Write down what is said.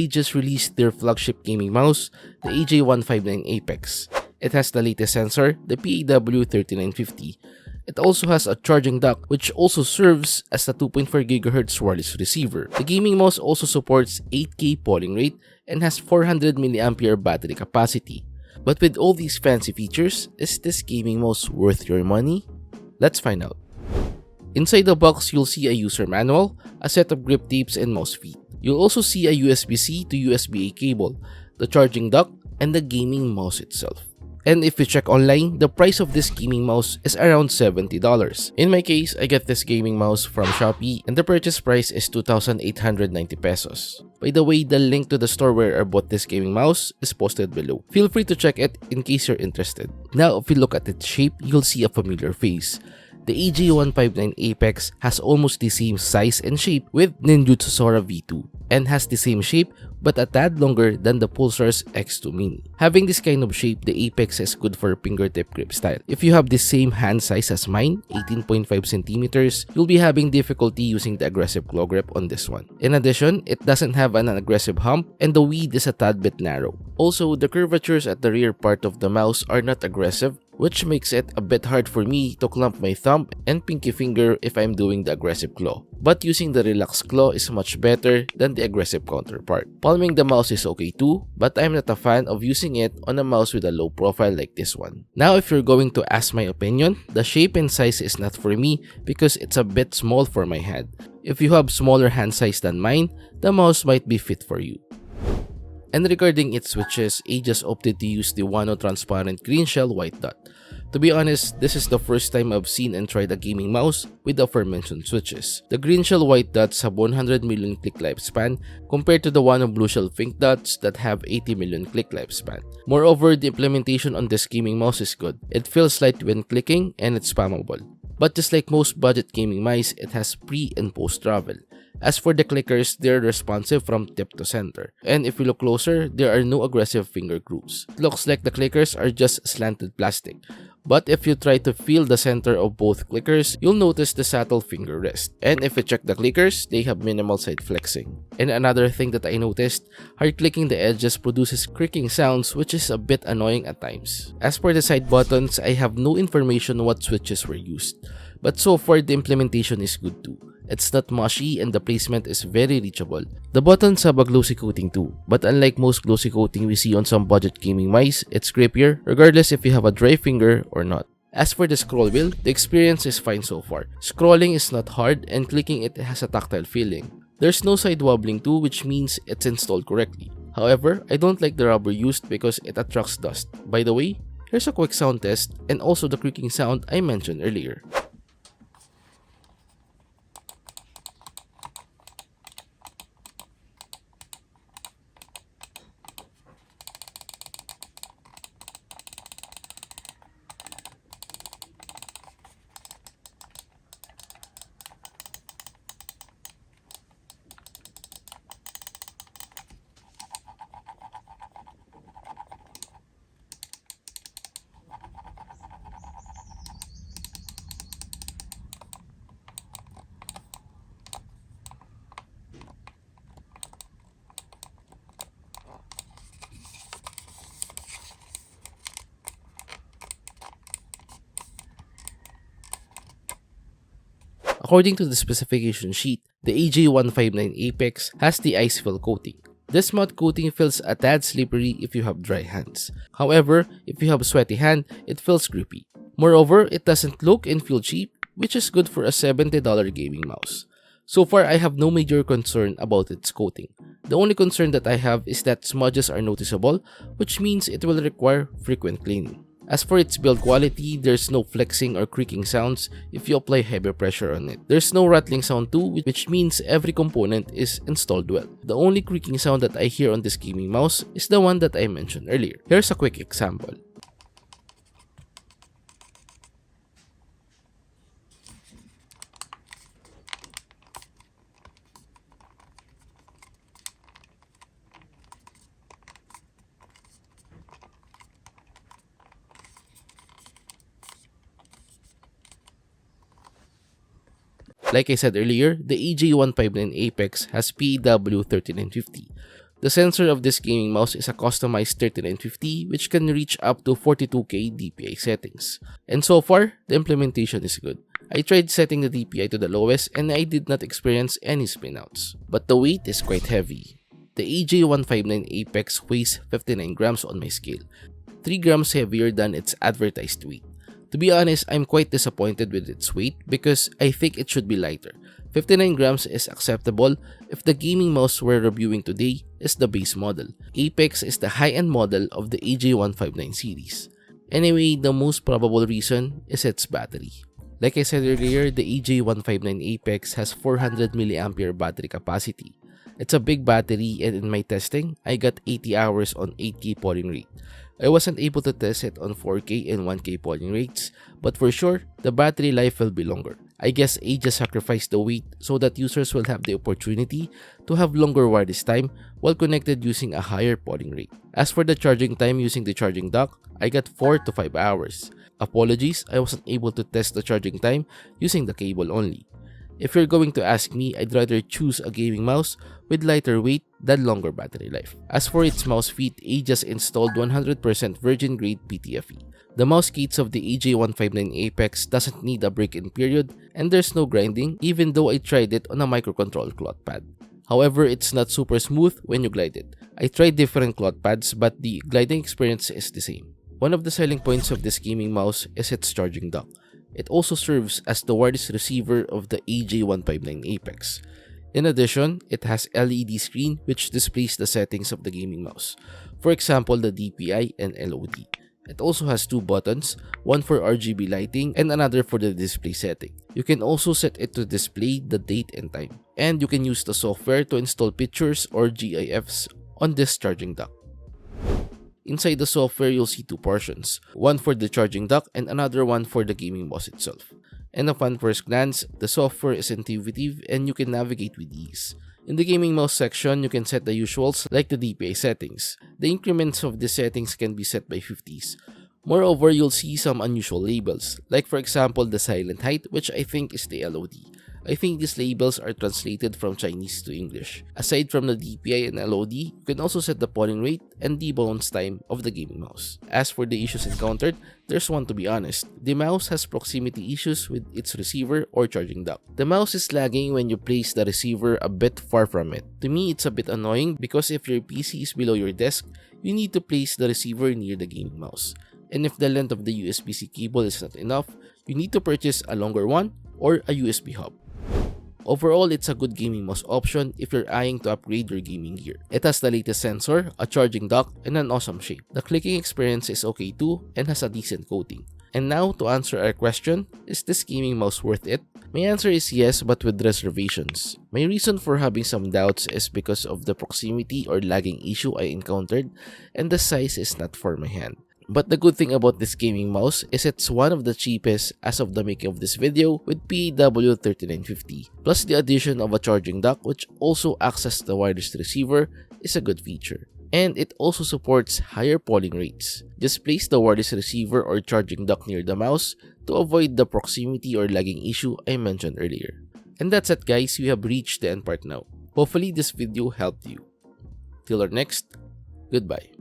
They just released their flagship gaming mouse, the AJ159 APEX. It has the latest sensor, the PAW3950. It also has a charging dock which also serves as a 2.4 GHz wireless receiver. The gaming mouse also supports 8K polling rate and has 400 mAh battery capacity. But with all these fancy features, is this gaming mouse worth your money? Let's find out. Inside the box, you'll see a user manual, a set of grip tapes and mouse feet. You'll also see a USB-C to USB-A cable, the charging dock, and the gaming mouse itself. And if you check online, the price of this gaming mouse is around $70. In my case, I get this gaming mouse from Shopee and the purchase price is 2,890 pesos. By the way, the link to the store where I bought this gaming mouse is posted below. Feel free to check it in case you're interested. Now, if you look at its shape, you'll see a familiar face. The AJ159 APEX has almost the same size and shape with Ninjutsu Sora V2 and has the same shape but a tad longer than the Pulsar's X2 Mini. Having this kind of shape, the APEX is good for fingertip grip style. If you have the same hand size as mine, 18.5 cm, you'll be having difficulty using the aggressive claw grip on this one. In addition, it doesn't have an aggressive hump and the width is a tad bit narrow. Also, the curvatures at the rear part of the mouse are not aggressive, which makes it a bit hard for me to clamp my thumb and pinky finger if I'm doing the aggressive claw. But using the relaxed claw is much better than the aggressive counterpart. Palming the mouse is okay too, but I'm not a fan of using it on a mouse with a low profile like this one. Now, if you're going to ask my opinion, the shape and size is not for me because it's a bit small for my hand. If you have smaller hand size than mine, the mouse might be fit for you. And regarding its switches, AJazz opted to use the Wano transparent green shell white dot. To be honest, this is the first time I've seen and tried a gaming mouse with the aforementioned switches. The green shell white dots have 100 million click lifespan compared to the Wano blue shell pink dots that have 80 million click lifespan. Moreover, the implementation on this gaming mouse is good. It feels light when clicking and it's spammable. But just like most budget gaming mice, it has pre and post travel. As for the clickers, they're responsive from tip to center. And if you look closer, there are no aggressive finger grooves. It looks like the clickers are just slanted plastic. But if you try to feel the center of both clickers, you'll notice the subtle finger rest. And if you check the clickers, they have minimal side flexing. And another thing that I noticed, hard clicking the edges produces creaking sounds which is a bit annoying at times. As for the side buttons, I have no information on what switches were used. But so far, the implementation is good too. It's not mushy and the placement is very reachable. The buttons have a glossy coating too, but unlike most glossy coating we see on some budget gaming mice, it's grippier regardless if you have a dry finger or not. As for the scroll wheel, the experience is fine so far. Scrolling is not hard and clicking it has a tactile feeling. There's no side wobbling too, which means it's installed correctly. However, I don't like the rubber used because it attracts dust. By the way, here's a quick sound test and also the creaking sound I mentioned earlier. According to the specification sheet, the AJ159 APEX has the ice fill coating. This matte coating feels a tad slippery if you have dry hands. However, if you have a sweaty hand, it feels grippy. Moreover, it doesn't look and feel cheap, which is good for a $70 gaming mouse. So far, I have no major concern about its coating. The only concern that I have is that smudges are noticeable, which means it will require frequent cleaning. As for its build quality, there's no flexing or creaking sounds if you apply heavy pressure on it. There's no rattling sound too, which means every component is installed well. The only creaking sound that I hear on this gaming mouse is the one that I mentioned earlier. Here's a quick example. Like I said earlier, the AJ159 APEX has PAW3950. The sensor of this gaming mouse is a customized 3950 which can reach up to 42K DPI settings. And so far, the implementation is good. I tried setting the DPI to the lowest and I did not experience any spinouts. But the weight is quite heavy. The AJ159 APEX weighs 59 grams on my scale, 3 grams heavier than its advertised weight. To be honest, I'm quite disappointed with its weight because I think it should be lighter. 59 grams is acceptable if the gaming mouse we're reviewing today is the base model. APEX is the high-end model of the AJ159 series. Anyway, the most probable reason is its battery. Like I said earlier, the AJ159 APEX has 400 mAh battery capacity. It's a big battery and in my testing, I got 80 hours on 8K polling rate. I wasn't able to test it on 4K and 1K polling rates, but for sure, the battery life will be longer. I guess AJazz sacrificed the weight so that users will have the opportunity to have longer wireless time while connected using a higher polling rate. As for the charging time using the charging dock, I got 4 to 5 hours. Apologies, I wasn't able to test the charging time using the cable only. If you're going to ask me, I'd rather choose a gaming mouse with lighter weight than longer battery life. As for its mouse feet, AJazz installed 100% virgin grade PTFE. The mouse gates of the AJ159 APEX doesn't need a break-in period and there's no grinding even though I tried it on a microcontrol cloth pad. However, it's not super smooth when you glide it. I tried different cloth pads but the gliding experience is the same. One of the selling points of this gaming mouse is its charging dock. It also serves as the wireless receiver of the AJ159 APEX. In addition, it has LED screen which displays the settings of the gaming mouse. For example, the DPI and LOD. It also has 2 buttons, one for RGB lighting and another for the display setting. You can also set it to display the date and time. And you can use the software to install pictures or GIFs on this charging dock. Inside the software, you'll see 2 portions, one for the charging dock and another one for the gaming mouse itself. And upon first glance, the software is intuitive and you can navigate with ease. In the gaming mouse section, you can set the usuals like the DPI settings. The increments of the settings can be set by 50s. Moreover, you'll see some unusual labels, like for example the silent height, which I think is the LOD. I think these labels are translated from Chinese to English. Aside from the DPI and LOD, you can also set the polling rate and the bounce time of the gaming mouse. As for the issues encountered, there's one to be honest. The mouse has proximity issues with its receiver or charging dock. The mouse is lagging when you place the receiver a bit far from it. To me, it's a bit annoying because if your PC is below your desk, you need to place the receiver near the gaming mouse. And if the length of the USB-C cable is not enough, you need to purchase a longer one or a USB hub. Overall, it's a good gaming mouse option if you're eyeing to upgrade your gaming gear. It has the latest sensor, a charging dock, and an awesome shape. The clicking experience is okay too and has a decent coating. And now, to answer our question, is this gaming mouse worth it? My answer is yes, but with reservations. My reason for having some doubts is because of the proximity or lagging issue I encountered, and the size is not for my hand. But the good thing about this gaming mouse is it's one of the cheapest as of the making of this video with PW3950. Plus the addition of a charging dock which also acts as the wireless receiver is a good feature. And it also supports higher polling rates. Just place the wireless receiver or charging dock near the mouse to avoid the proximity or lagging issue I mentioned earlier. And that's it guys, we have reached the end part now. Hopefully this video helped you. Till our next, goodbye.